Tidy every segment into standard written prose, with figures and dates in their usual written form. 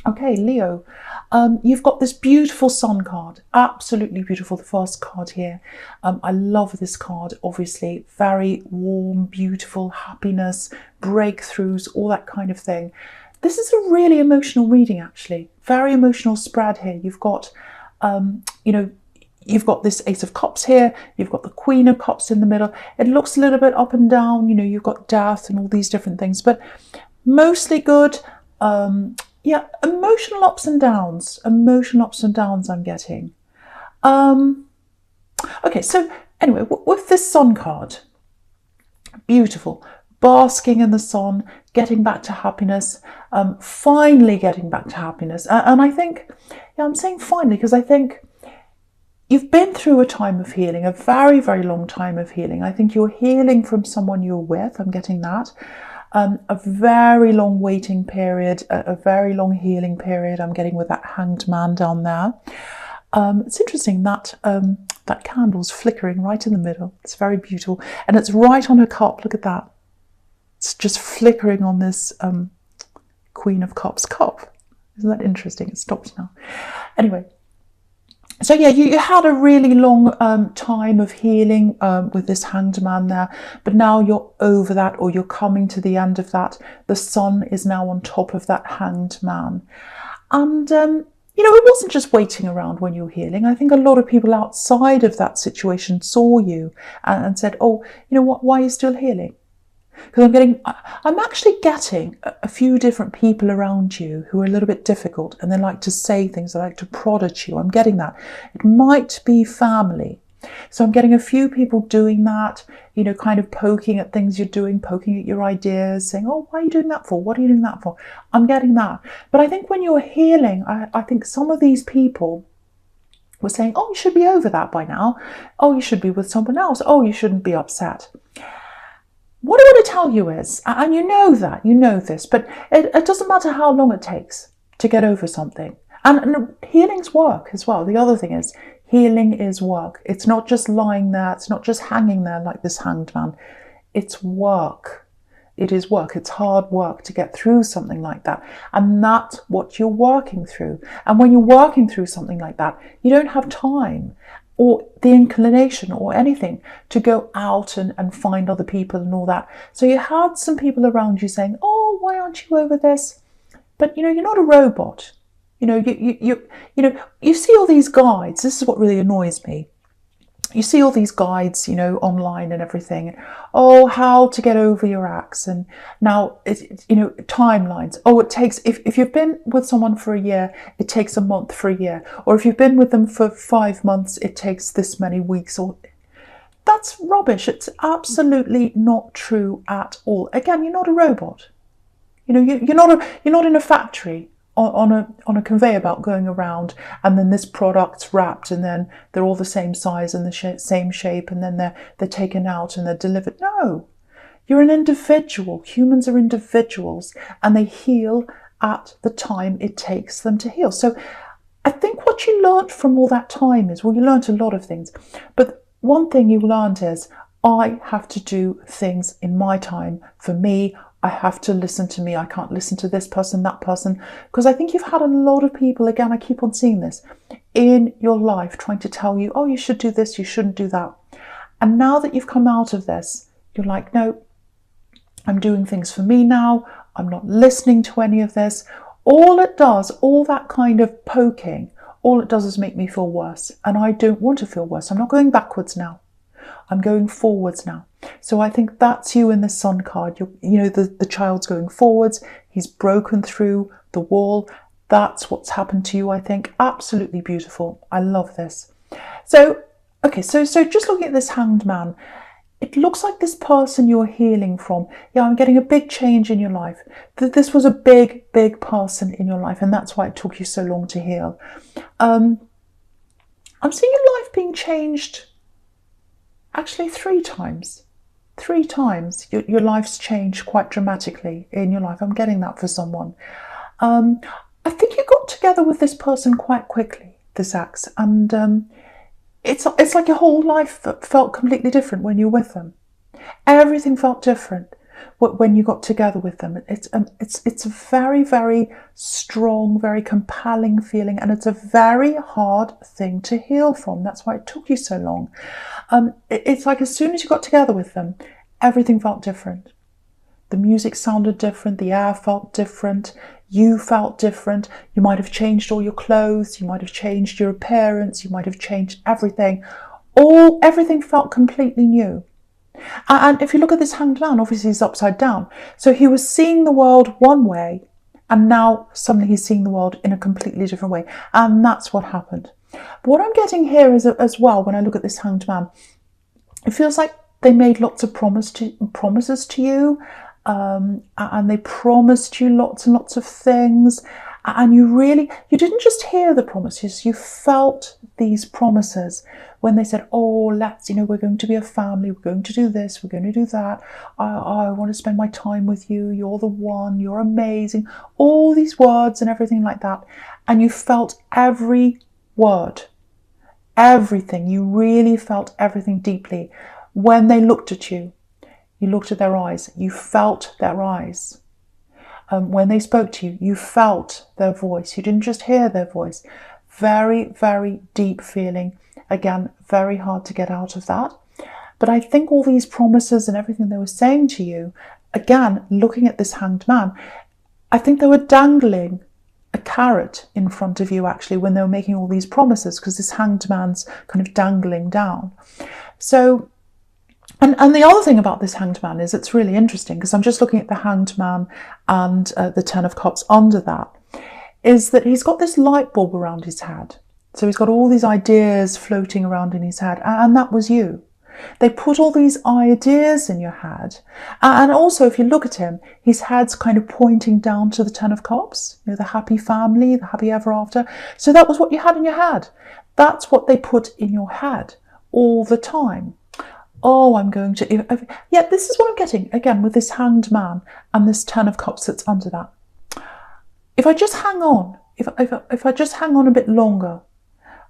Okay, Leo, you've got this beautiful sun card, absolutely beautiful, the first card here. I love this card, obviously, very warm, beautiful, happiness, breakthroughs, all that kind of thing. This is a really emotional reading, actually, very emotional spread here. You've got, you've got this Ace of Cups here, you've got the Queen of Cups in the middle. It looks a little bit up and down, you've got death and all these different things, but mostly good. Yeah, emotional ups and downs I'm getting. Okay, so anyway, with this sun card, beautiful, basking in the sun, getting back to happiness, finally getting back to happiness. And I think, I'm saying finally because I think you've been through a time of healing, a very, very long time of healing. I think you're healing from someone you're with, I'm getting that. A very long waiting period, a very long healing period I'm getting with that Hanged Man down there. It's interesting that that candle's flickering right in the middle. It's very beautiful. And it's right on her cup. Look at that. It's just flickering on this Queen of Cups cup. Isn't that interesting? It stopped now. Anyway. So yeah, you had a really long time of healing with this Hanged Man there, but now you're over that, or you're coming to the end of that. The sun is now on top of that Hanged Man. And, it wasn't just waiting around when you were healing. I think a lot of people outside of that situation saw you and said, oh, you know what, why are you still healing? Because I'm actually getting a few different people around you who are a little bit difficult, and they like to say things, they like to prod at you. I'm getting that. It might be family. So I'm getting a few people doing that, kind of poking at things you're doing, poking at your ideas, saying, oh, why are you doing that for? What are you doing that for? I'm getting that. But I think when you're healing, I think some of these people were saying, oh, you should be over that by now. Oh, you should be with someone else. Oh, you shouldn't be upset. What I want to tell you is, and you know this, but it doesn't matter how long it takes to get over something. And healing's work as well. The other thing is, healing is work. It's not just lying there. It's not just hanging there like this Hanged Man. It's work. It is work. It's hard work to get through something like that. And that's what you're working through. And when you're working through something like that, you don't have time or the inclination or anything to go out and find other people and all that. So you had some people around you saying, oh, why aren't you over this? But, you're not a robot. You see all these guides. This is what really annoys me. You see all these guides, online and everything. Oh, how to get over your ex. And now, timelines. Oh, it takes, if you've been with someone for a year, it takes a month for a year. Or if you've been with them for 5 months, it takes this many weeks. Or that's rubbish. It's absolutely not true at all. Again, you're not a robot. You're not in a factory on a conveyor belt going around, and then this product's wrapped, and then they're all the same size and the same shape, and then they're taken out and they're delivered. No, you're an individual. Humans are individuals, and they heal at the time it takes them to heal. So I think what you learned from all that time is, well, you learned a lot of things, but one thing you learned is, I have to do things in my time for me. I have to listen to me. I can't listen to this person, that person, because I think you've had a lot of people, again, I keep on seeing this, in your life trying to tell you, oh, you should do this, you shouldn't do that. And now that you've come out of this, you're like, no, I'm doing things for me now. I'm not listening to any of this. All it does, all that kind of poking, all it does is make me feel worse. And I don't want to feel worse. I'm not going backwards now. I'm going forwards now. So I think that's you in the sun card. The child's going forwards. He's broken through the wall. That's what's happened to you, I think. Absolutely beautiful. I love this. So, okay, so just looking at this Hanged Man, it looks like this person you're healing from. Yeah, I'm getting a big change in your life. This was a big, big person in your life, and that's why it took you so long to heal. I'm seeing your life being changed actually 3 times. 3 times your life's changed quite dramatically in your life. I'm getting that for someone. I think you got together with this person quite quickly, this ex, and it's like your whole life felt completely different when you're with them. Everything felt different. when you got together with them. It's a very, very strong, very compelling feeling, and it's a very hard thing to heal from. That's why it took you so long. It's like as soon as you got together with them, everything felt different. The music sounded different, the air felt different, you felt different. You might have changed all your clothes, you might have changed your appearance, you might have changed everything. Everything felt completely new. And if you look at this Hanged Man, obviously he's upside down. So he was seeing the world one way, and now suddenly he's seeing the world in a completely different way. And that's what happened. But what I'm getting here is, as well, when I look at this Hanged Man, it feels like they made lots of promises to you, and they promised you lots and lots of things. And you didn't just hear the promises, you felt these promises when they said, oh, we're going to be a family, we're going to do this, we're going to do that. I want to spend my time with you, you're the one, you're amazing. All these words and everything like that. And you felt every word, everything. You really felt everything deeply. When they looked at you, you looked at their eyes, you felt their eyes. When they spoke to you, you felt their voice. You didn't just hear their voice. Very, very deep feeling. Again, very hard to get out of that. But I think all these promises and everything they were saying to you, again, looking at this Hanged Man, I think they were dangling a carrot in front of you, actually, when they were making all these promises, because this Hanged Man's kind of dangling down. So, and the other thing about this Hanged Man is it's really interesting, because I'm just looking at the Hanged Man and the Ten of Cups under that, is that he's got this light bulb around his head. So he's got all these ideas floating around in his head, and that was you. They put all these ideas in your head. And also, if you look at him, his head's kind of pointing down to the Ten of Cups, the happy family, the happy ever after. So that was what you had in your head. That's what they put in your head all the time. Oh, I'm going to... Yeah, this is what I'm getting, again, with this Hanged Man and this Ten of Cups that's under that. If I just hang on, if I just hang on a bit longer,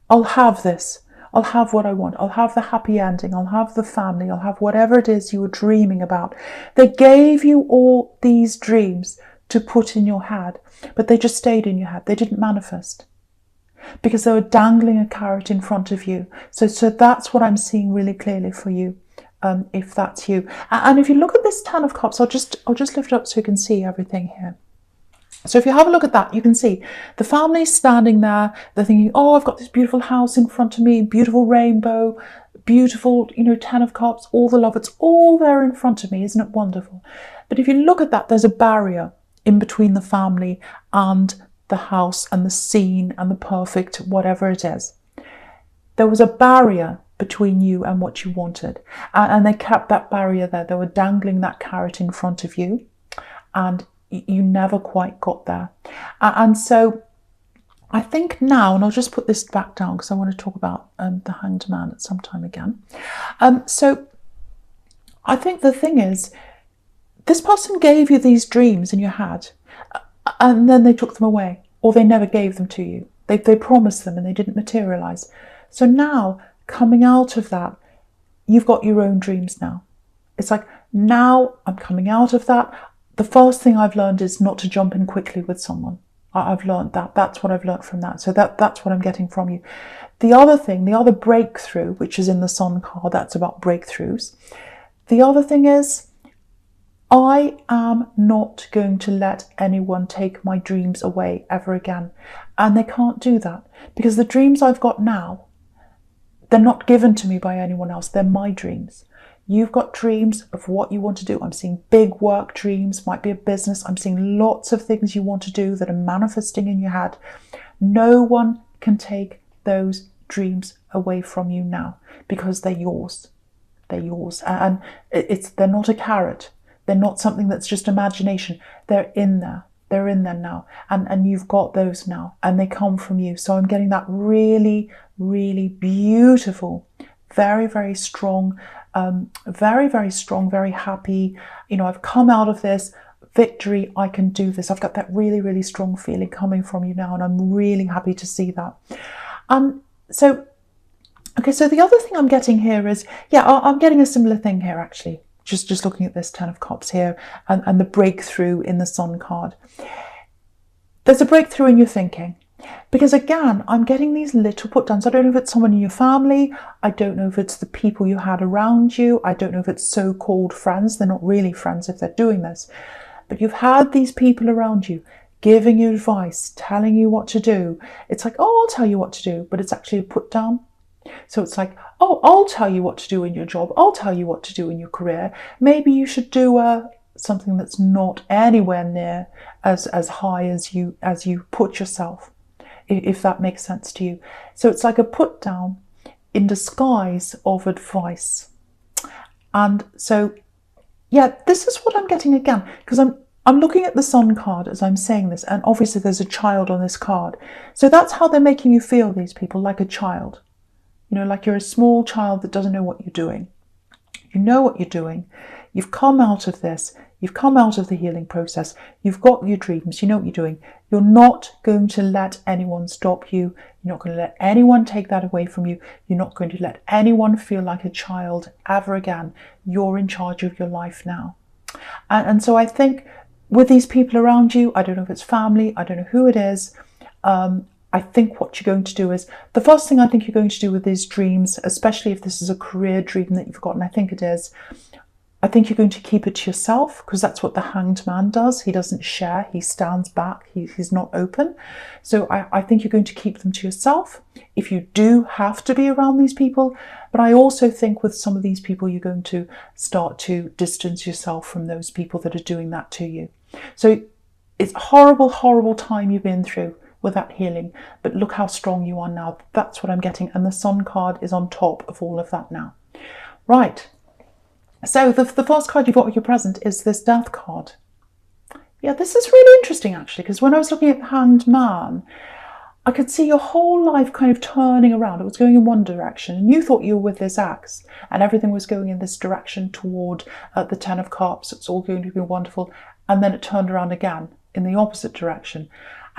I'll have this. I'll have what I want. I'll have the happy ending. I'll have the family. I'll have whatever it is you were dreaming about. They gave you all these dreams to put in your head, but they just stayed in your head. They didn't manifest because they were dangling a carrot in front of you. So that's what I'm seeing really clearly for you, if that's you. And if you look at this Ten of Cups, I'll just lift it up so you can see everything here. So if you have a look at that, you can see the family standing there. They're thinking, oh, I've got this beautiful house in front of me, beautiful rainbow, beautiful, Ten of Cups, all the love. It's all there in front of me. Isn't it wonderful? But if you look at that, there's a barrier in between the family and the house and the scene and the perfect whatever it is. There was a barrier between you and what you wanted. And they kept that barrier there. They were dangling that carrot in front of you. And you never quite got there. And so I think now, and I'll just put this back down because I want to talk about the Hanged Man at some time again. So I think the thing is, this person gave you these dreams in your head, and then they took them away, or they never gave them to you. They promised them and they didn't materialize. So now, coming out of that, you've got your own dreams now. It's like, now I'm coming out of that. The first thing I've learned is not to jump in quickly with someone. I've learned that. That's what I've learned from that. So that's what I'm getting from you. The other thing, the other breakthrough, which is in the Sun card, that's about breakthroughs. The other thing is, I am not going to let anyone take my dreams away ever again. And they can't do that, because the dreams I've got now, they're not given to me by anyone else. They're my dreams. You've got dreams of what you want to do. I'm seeing big work dreams, might be a business. I'm seeing lots of things you want to do that are manifesting in your head. No one can take those dreams away from you now, because they're yours. They're yours. And they're not a carrot. They're not something that's just imagination. They're in there. They're in there now. And you've got those now. And they come from you. So I'm getting that really, really beautiful, very, very strong, very, very strong, very happy. I've come out of this. Victory, I can do this. I've got that really, really strong feeling coming from you now. And I'm really happy to see that. So the other thing I'm getting here is, I'm getting a similar thing here, actually. just looking at this Ten of Cups here and the breakthrough in the Sun card. There's a breakthrough in your thinking. Because again, I'm getting these little put downs. I don't know if it's someone in your family. I don't know if it's the people you had around you. I don't know if it's so-called friends. They're not really friends if they're doing this. But you've had these people around you giving you advice, telling you what to do. It's like, oh, I'll tell you what to do. But it's actually a put down. So it's like, oh, I'll tell you what to do in your job. I'll tell you what to do in your career. Maybe you should do something that's not anywhere near as high as you put yourself, if that makes sense to you. So it's like a put down in disguise of advice. And so, yeah, this is what I'm getting again, because I'm looking at the Sun card as I'm saying this, and obviously there's a child on this card. So that's how they're making you feel, these people, like a child. You know, like you're a small child that doesn't know what you're doing. You know what you're doing. You've come out of this. You've come out of the healing process. You've got your dreams. You know what you're doing. You're not going to let anyone stop you. You're not going to let anyone take that away from you. You're not going to let anyone feel like a child ever again. You're in charge of your life now. And so I think with these people around you, I don't know if it's family, I don't know who it is, I think what you're going to do is, the first thing I think you're going to do with these dreams, especially if this is a career dream that you've got, and I think it is, I think you're going to keep it to yourself, because that's what the Hanged Man does. He doesn't share, he stands back, he's not open. So I think you're going to keep them to yourself if you do have to be around these people. But I also think with some of these people, you're going to start to distance yourself from those people that are doing that to you. So it's a horrible, horrible time you've been through with that healing, but look how strong you are now. That's what I'm getting, and the Sun card is on top of all of that now. Right, so the first card you've got with your present is this Death card. Yeah, this is really interesting actually, because when I was looking at the Hanged Man, I could see your whole life kind of turning around. It was going in one direction, and you thought you were with this axe, and everything was going in this direction toward the Ten of Cups. It's all going to be wonderful, and then it turned around again in the opposite direction.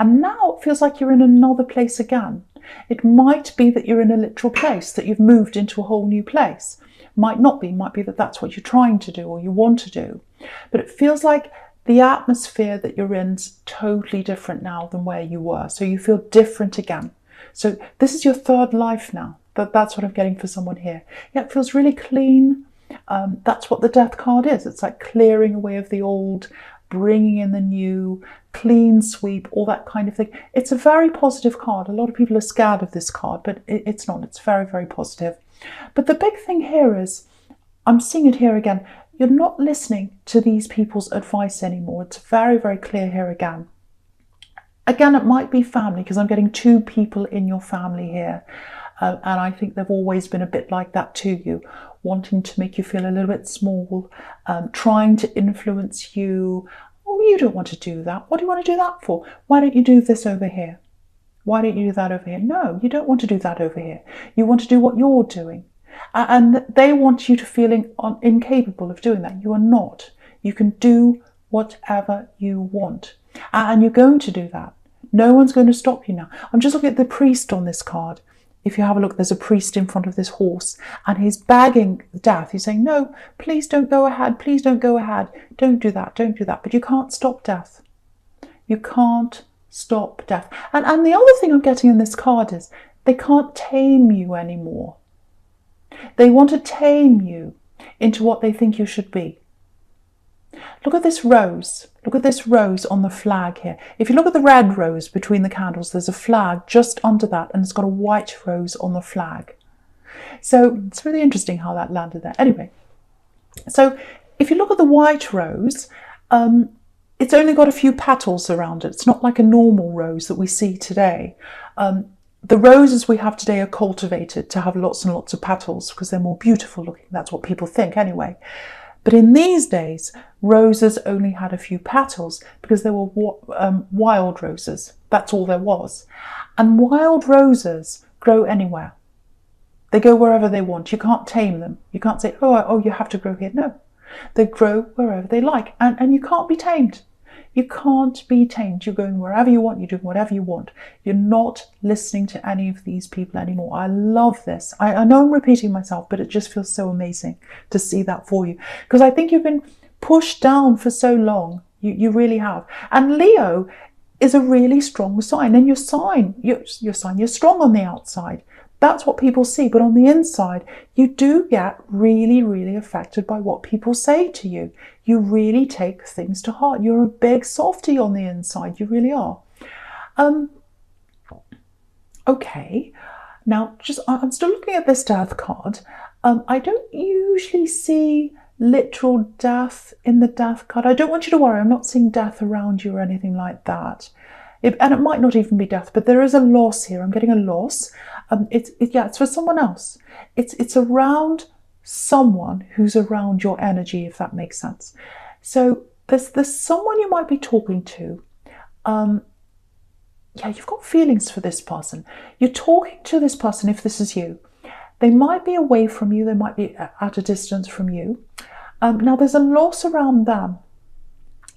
And now it feels like you're in another place again. It might be that you're in a literal place, that you've moved into a whole new place. Might not be, might be that that's what you're trying to do or you want to do. But it feels like the atmosphere that you're in is totally different now than where you were. So you feel different again. So this is your third life now. That's what I'm getting for someone here. Yeah, it feels really clean. That's what the Death card is. It's like clearing away of the old, bringing in the new, clean sweep, all that kind of thing. It's a very positive card. A lot of people are scared of this card, but it's not. It's very, very positive. But the big thing here is, I'm seeing it here again, you're not listening to these people's advice anymore. It's very, very clear here again. Again, it might be family, because I'm getting two people in your family here. And I think they've always been a bit like that to you, wanting to make you feel a little bit small, trying to influence you. Oh, you don't want to do that. What do you want to do that for? Why don't you do this over here? Why don't you do that over here? No, you don't want to do that over here. You want to do what you're doing. And they want you to feel incapable of doing that. You are not. You can do whatever you want. And you're going to do that. No one's going to stop you now. I'm just looking at the priest on this card. If you have a look, there's a priest in front of this horse, and he's begging Death. He's saying, no, please don't go ahead. Please don't go ahead. Don't do that. Don't do that. But you can't stop Death. You can't stop Death. And the other thing I'm getting in this card is they can't tame you anymore. They want to tame you into what they think you should be. Look at this rose. Look at this rose on the flag here. If you look at the red rose between the candles, there's a flag just under that, and it's got a white rose on the flag. So it's really interesting how that landed there. Anyway, so if you look at the white rose, it's only got a few petals around it. It's not like a normal rose that we see today. The roses we have today are cultivated to have lots and lots of petals because they're more beautiful looking. That's what people think anyway. But in these days, roses only had a few petals because they were wild roses. That's all there was. And wild roses grow anywhere. They go wherever they want. You can't tame them. You can't say, oh, you have to grow here. No, they grow wherever they like. And you can't be tamed. You can't be tamed. You're going wherever you want. You're doing whatever you want. You're not listening to any of these people anymore. I love this. I know I'm repeating myself, but it just feels so amazing to see that for you, because I think you've been pushed down for so long. You really have. And Leo is a really strong sign, and you're strong on the outside. That's what people see. But on the inside, you do get really, really affected by what people say to you. You really take things to heart. You're a big softie on the inside. You really are. Okay. Now, I'm still looking at this death card. I don't usually see literal death in the death card. I don't want you to worry. I'm not seeing death around you or anything like that. And it might not even be death, but there is a loss here. I'm getting a loss. It's for someone else. It's around someone who's around your energy, if that makes sense. So there's someone you might be talking to. You've got feelings for this person. You're talking to this person if this is you. They might be away from you. They might be at a distance from you. Now there's a loss around them.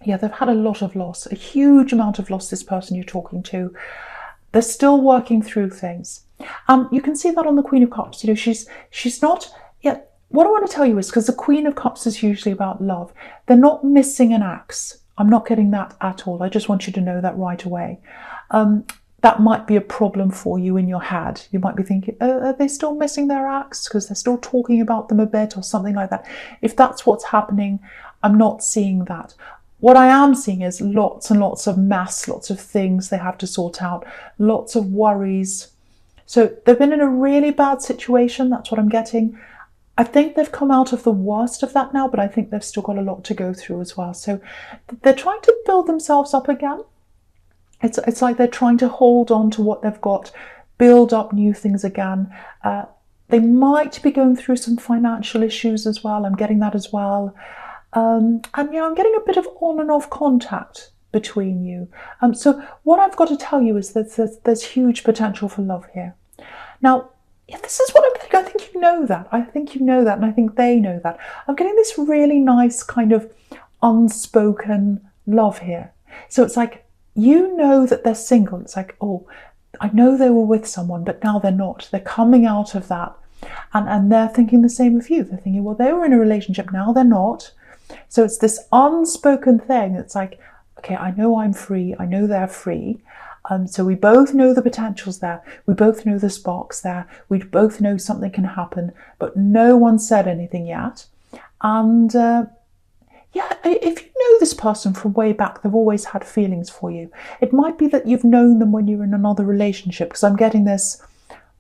Yeah, they've had a lot of loss, a huge amount of loss, this person you're talking to. They're still working through things. You can see that on the Queen of Cups. She's not, what I want to tell you is, because the Queen of Cups is usually about love, they're not missing an axe. I'm not getting that at all. I just want you to know that right away. That might be a problem for you in your head. You might be thinking, are they still missing their axe because they're still talking about them a bit or something like that. If that's what's happening, I'm not seeing that. What I am seeing is lots and lots of mess, lots of things they have to sort out, lots of worries. So they've been in a really bad situation. That's what I'm getting. I think they've come out of the worst of that now, but I think they've still got a lot to go through as well. So they're trying to build themselves up again. It's like they're trying to hold on to what they've got, build up new things again. They might be going through some financial issues as well. I'm getting that as well. And I'm getting a bit of on and off contact between you. So what I've got to tell you is that there's huge potential for love here. Now, if this is what I'm getting, I think you know that. I think you know that, and I think they know that. I'm getting this really nice kind of unspoken love here. So it's like, you know that they're single. It's like, oh, I know they were with someone, but now they're not. They're coming out of that. And they're thinking the same of you. They're thinking, well, they were in a relationship, now they're not. So it's this unspoken thing. It's like, okay, I know I'm free. I know they're free. So we both know the potential's there. We both know the spark's there. We both know something can happen, but no one said anything yet. And if you know this person from way back, they've always had feelings for you. It might be that you've known them when you were in another relationship, because I'm getting this,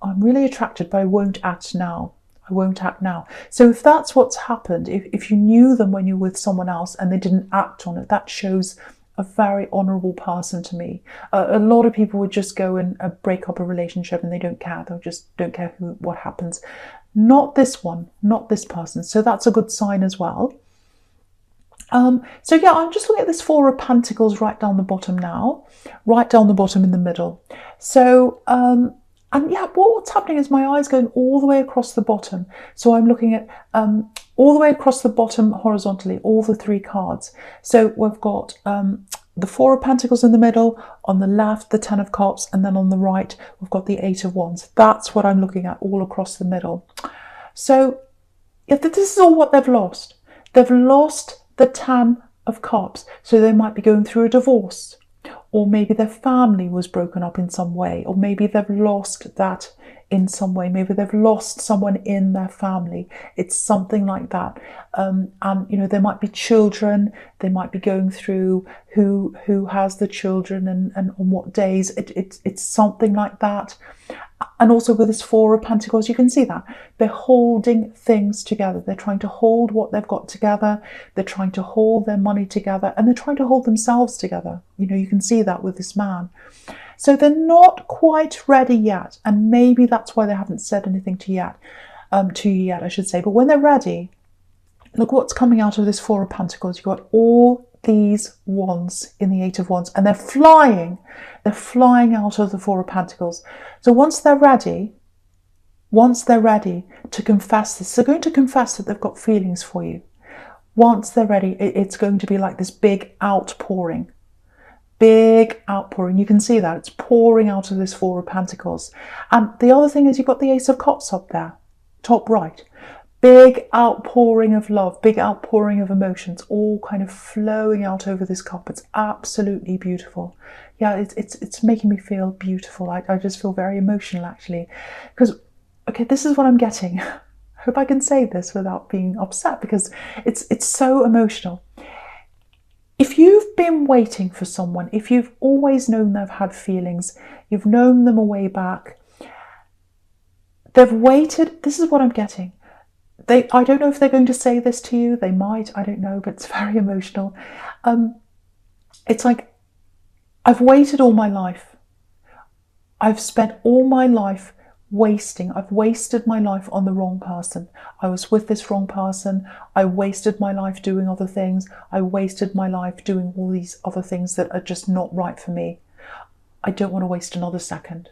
I'm really attracted, but I won't act now. I won't act now. So if that's what's happened, if you knew them when you were with someone else and they didn't act on it, that shows a very honourable person to me. A lot of people would just go and break up a relationship and they don't care. They'll just don't care what happens. Not this one, not this person. So that's a good sign as well. I'm just looking at this Four of Pentacles right down the bottom now, right down the bottom in the middle. So, what's happening is my eye's going all the way across the bottom. So I'm looking at all the way across the bottom horizontally, all the three cards. So we've got the Four of Pentacles in the middle, on the left, the Ten of Cups, and then on the right, we've got the Eight of Wands. That's what I'm looking at all across the middle. So if this is all what they've lost. They've lost the Ten of Cups. So they might be going through a divorce, or maybe their family was broken up in some way, or maybe they've lost that in some way. Maybe they've lost someone in their family. It's something like that. And there might be children. They might be going through who has the children and on what days. It's something like that. And also with this Four of Pentacles, you can see that they're holding things together. They're trying to hold what they've got together. They're trying to hold their money together, and they're trying to hold themselves together. You can see that with this man. So they're not quite ready yet, and maybe that's why they haven't said anything to you yet, I should say. But when they're ready, look what's coming out of this Four of Pentacles. You've got all these wands in the Eight of Wands, and they're flying out of the Four of Pentacles. So once they're ready to confess this, they're going to confess that they've got feelings for you. Once they're ready, it's going to be like this big outpouring big outpouring. You can see that it's pouring out of this Four of Pentacles. And the other thing is you've got the Ace of Cups up there, top right. Big outpouring of love, big outpouring of emotions, all kind of flowing out over this cup. It's absolutely beautiful. Yeah, it's making me feel beautiful. I just feel very emotional, actually. Because, okay, this is what I'm getting. I hope I can say this without being upset, because it's so emotional. If you've been waiting for someone, if you've always known they've had feelings, you've known them a way back, they've waited, this is what I'm getting. I don't know if they're going to say this to you, they might, I don't know, but it's very emotional. It's like, I've waited all my life. I've spent all my life I've wasted my life on the wrong person. I was with this wrong person. I wasted my life doing other things. I wasted my life doing all these other things that are just not right for me. I don't want to waste another second.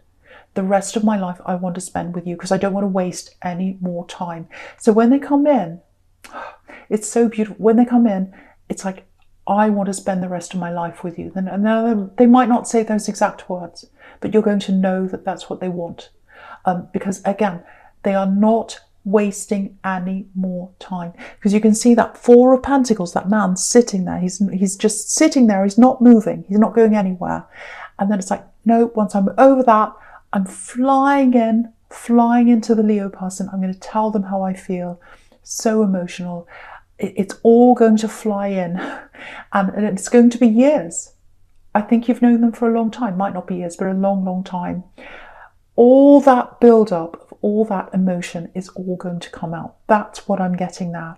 The rest of my life I want to spend with you, because I don't want to waste any more time. So when they come in, it's so beautiful. When they come in, it's like, I want to spend the rest of my life with you. And they might not say those exact words, but you're going to know that that's what they want. Because again, they are not wasting any more time. Because you can see that Four of Pentacles, that man sitting there, he's just sitting there, he's not moving, he's not going anywhere. And then it's like, no, once I'm over that, I'm flying into the Leo person. I'm going to tell them how I feel. So emotional. It's all going to fly in, and it's going to be years. I think you've known them for a long time. Might not be years, but a long, long time. All that build-up of all that emotion is all going to come out. That's what I'm getting now.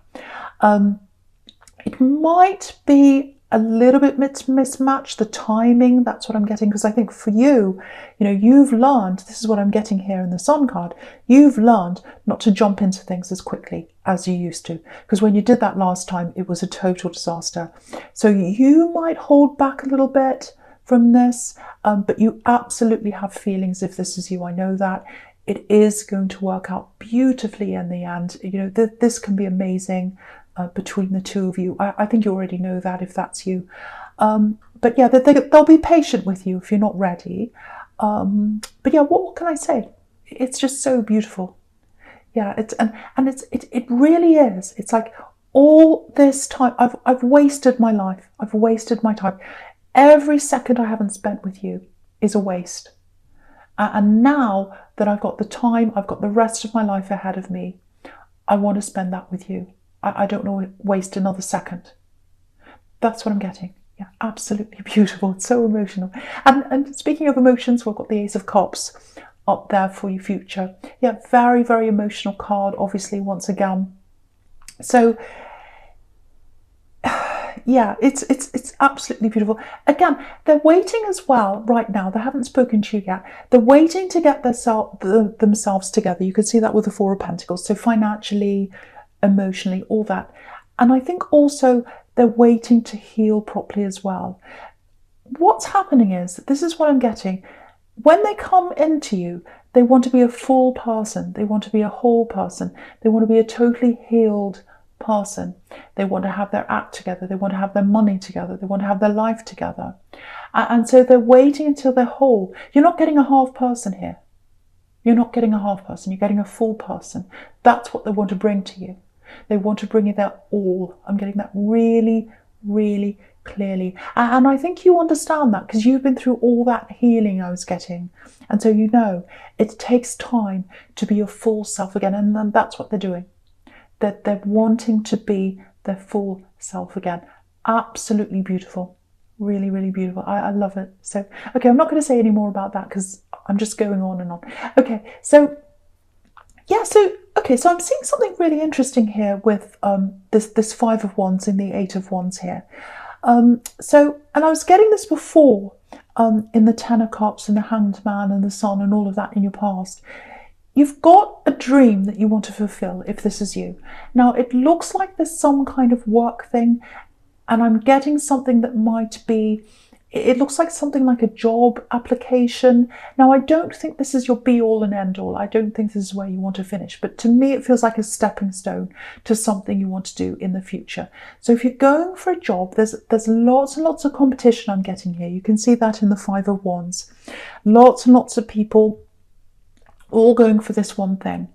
It might be a little bit mismatched, the timing, that's what I'm getting, because I think for you, you've learned, this is what I'm getting here in the Sun card, you've learned not to jump into things as quickly as you used to, because when you did that last time, it was a total disaster. So you might hold back a little bit from this, but you absolutely have feelings if this is you. I know that. It is going to work out beautifully in the end. This can be amazing between the two of you. I think you already know that if that's you. But yeah, they'll be patient with you if you're not ready. But yeah, what can I say? It's just so beautiful. Yeah, it really is. It's like all this time I've wasted my life. I've wasted my time. Every second I haven't spent with you is a waste. And now that I've got the time, I've got the rest of my life ahead of me, I want to spend that with you. I don't want to waste another second. That's what I'm getting. Yeah, absolutely beautiful. It's so emotional. And speaking of emotions, we've got the Ace of Cups up there for your future. Yeah, very, very emotional card, obviously, once again. So yeah, it's absolutely beautiful. Again, they're waiting as well right now. They haven't spoken to you yet. They're waiting to get themselves together. You can see that with the Four of Pentacles. So financially, emotionally, all that. And I think also they're waiting to heal properly as well. What's happening is, this is what I'm getting. When they come into you, they want to be a full person. They want to be a whole person. They want to be a totally healed person. They want to have their act together. They want to have their money together. They want to have their life together. And so they're waiting until they're whole. You're not getting a half person here. You're not getting a half person. You're getting a full person. That's what they want to bring to you. They want to bring you their all. I'm getting that really, really clearly. And I think you understand that because you've been through all that healing I was getting. And so you know it takes time to be your full self again. And then that's what they're doing. That they're wanting to be their full self again. Absolutely beautiful. Really, really beautiful. I love it. So, okay, I'm not going to say any more about that because I'm just going on and on. Okay, so yeah, so I'm seeing something really interesting here with this Five of Wands and the Eight of Wands here. And I was getting this before in the Ten of Cups and the Hanged Man and the Sun and all of that in your past. You've got a dream that you want to fulfill if this is you. Now, it looks like there's some kind of work thing, and I'm getting something that might be It looks like something like a job application. Now, I don't think this is your be-all and end-all. I don't think this is where you want to finish. But to me, it feels like a stepping stone to something you want to do in the future. So if you're going for a job, there's lots and lots of competition I'm getting here. You can see that in the Five of Wands. Lots and lots of people all going for this one thing.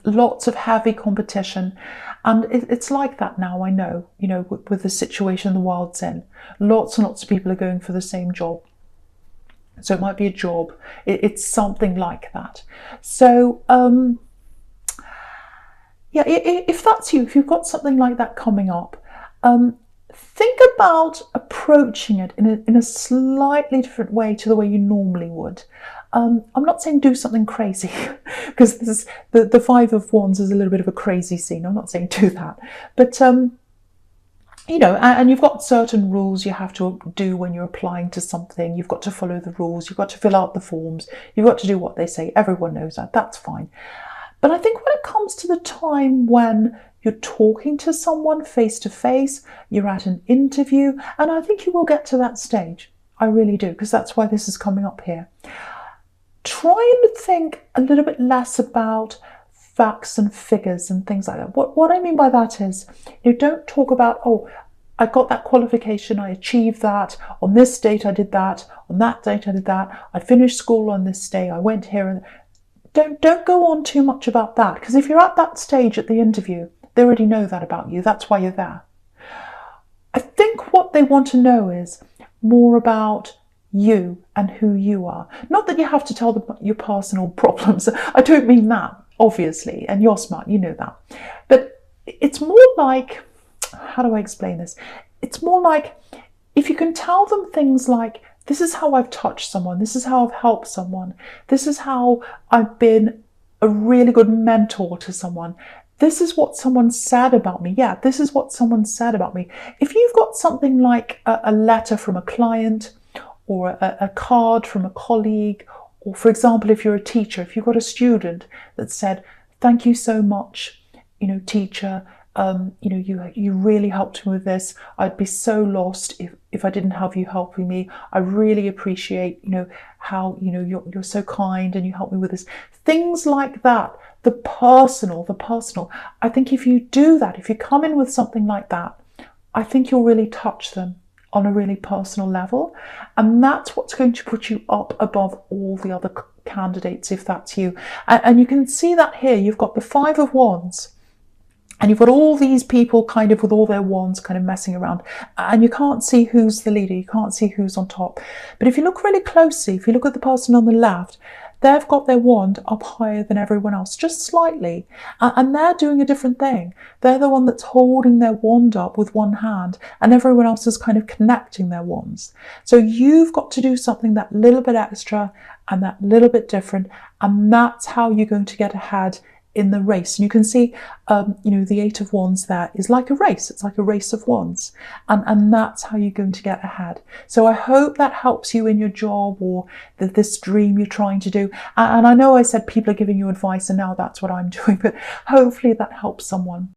Lots of heavy competition, and it's like that now. I know, with the situation the world's in, lots and lots of people are going for the same job. So it might be a job, it's something like that. So yeah, if that's you, if you've got something like that coming up, think about approaching it in a slightly different way to the way you normally would. I'm not saying do something crazy, because the Five of Wands is a little bit of a crazy scene. I'm not saying do that. But, and you've got certain rules you have to do when you're applying to something. You've got to follow the rules. You've got to fill out the forms. You've got to do what they say. Everyone knows that. That's fine. But I think when it comes to the time when you're talking to someone face to face, you're at an interview, and I think you will get to that stage. I really do, because that's why this is coming up here. Try and think a little bit less about facts and figures and things like that. What I mean by that is, don't talk about, oh, I got that qualification, I achieved that, on this date I did that, on that date I did that, I finished school on this day, I went here. And don't go on too much about that, because if you're at that stage at the interview, they already know that about you. That's why you're there. I think what they want to know is more about you and who you are. Not that you have to tell them your personal problems. I don't mean that, obviously, and you're smart, you know that. But it's more like, how do I explain this? It's more like if you can tell them things like, this is how I've touched someone, this is how I've helped someone, this is how I've been a really good mentor to someone, this is what someone said about me. Yeah, this is what someone said about me. If you've got something like a letter from a client, or a card from a colleague, or for example, if you're a teacher, if you've got a student that said, thank you so much, teacher, you really helped me with this. I'd be so lost if I didn't have you helping me. I really appreciate, how, you're so kind and you helped me with this. Things like that, the personal. I think if you do that, if you come in with something like that, I think you'll really touch them on a really personal level, and that's what's going to put you up above all the other candidates, if that's you. And you can see that here. You've got the Five of Wands, and you've got all these people kind of with all their wands kind of messing around, and you can't see who's the leader, you can't see who's on top. But if you look really closely, if you look at the person on the left, they've got their wand up higher than everyone else, just slightly, and they're doing a different thing. They're the one that's holding their wand up with one hand, and everyone else is kind of connecting their wands. So you've got to do something that little bit extra and that little bit different, and that's how you're going to get ahead in the race. And you can see, the Eight of Wands there is like a race. It's like a race of wands. And that's how you're going to get ahead. So I hope that helps you in your job or this dream you're trying to do. And I know I said people are giving you advice and now that's what I'm doing, but hopefully that helps someone.